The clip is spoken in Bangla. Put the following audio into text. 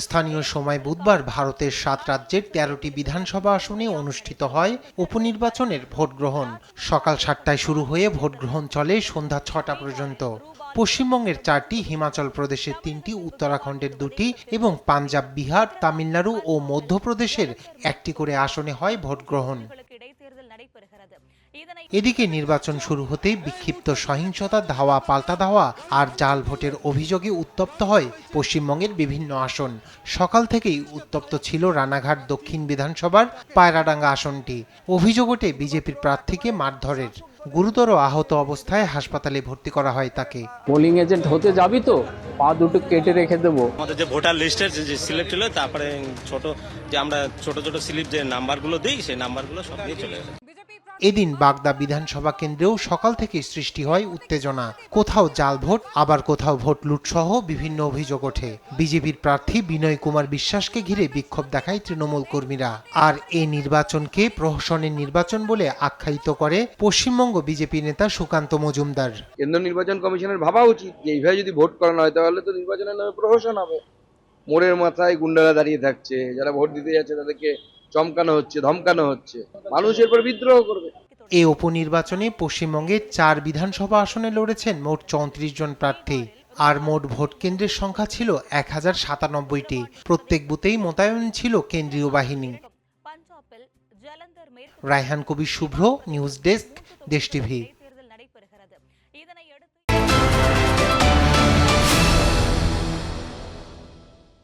স্থানীয় সময় বুধবার ভারতের 7 রাজ্যের 13টি বিধানসভা আসনে অনুষ্ঠিত হয় উপনির্বাচনের ভোট গ্রহণ। সকাল 7টায় শুরু হয়ে ভোট গ্রহণ চলে সন্ধ্যা 6টা পর্যন্ত। পশ্চিমবঙ্গের 4টি, হিমাচল প্রদেশের 3টি, উত্তরাখণ্ডের 2টি এবং পাঞ্জাব, বিহার, তামিলনাড়ু ও মধ্যপ্রদেশের 1টি করে আসনে হয় ভোট গ্রহণ। এদিকে নির্বাচন শুরু হতেই বিক্ষিপ্ত সহিংসতা, ধাওয়া পাল্টা ধাওয়া আর জাল ভোটের অভিযোগে উত্তপ্ত হয় পশ্চিমবঙ্গের বিভিন্ন আসন। সকাল থেকেই উত্তপ্ত ছিল রানাঘাট দক্ষিণ বিধানসভার পায়রাডাঙ্গা আসনটি। অভিযোগ ওঠে বিজেপির প্রার্থীকে মারধরের। গুরুতর আহত অবস্থায় হাসপাতালে ভর্তি করা হয় তাকে। পোলিং এজেন্ট হতে যাবি তো পা দুটো কেটে রেখে দেবো। আমাদের যে ভোটার লিস্টের যে সিলেক্ট হলো, তারপরে আমরা ছোট স্লিপ যে নাম্বারগুলো দিই, সেই নাম্বারগুলো সব দিয়ে চলে গেছে। এদিন বাগদা বিধানসভা কেন্দ্রেও সকাল থেকে সৃষ্টি হয় উত্তেজনা। কোথাও জাল ভোট, আবার কোথাও ভোট লুট সহ বিভিন্ন অভিযোগ ওঠে। বিজেপির প্রার্থী বিনয় কুমার বিশ্বাসকে ঘিরে বিক্ষোভ দেখায় তৃণমূল কর্মীরা। আর এই নির্বাচনকে প্রহসনের নির্বাচন বলে আখ্যায়িত করে পশ্চিমবঙ্গ বিজেপি নেতা সুকান্ত মজুমদার। কেন্দ্র নির্বাচন কমিশনের ভাবা উচিত যে এইভাবে যদি ভোট করানো হয় তাহলে তো নির্বাচনের নামে প্রহসন হবে। মোড়ের মাথায় গুন্ডারা দাঁড়িয়ে থাকছে, যারা ভোট দিতে যাচ্ছে তাদেরকে চমকানো হচ্ছে, ধমকানো হচ্ছে, মানুষের উপর বিদ্রোহ করবে। এই উপনির্বাচনে পশ্চিমবঙ্গের 4 বিধানসভা আসনে লড়েছেন মোট 34 জন প্রার্থী। আর মোট ভোট কেন্দ্রের সংখ্যা ছিল 1097টি। প্রত্যেক বুথেই মোতায়েন ছিল কেন্দ্রীয় বাহিনী। রায়হান কবির শুভ্র, নিউজ ডেস্ক, দেশ টিভি।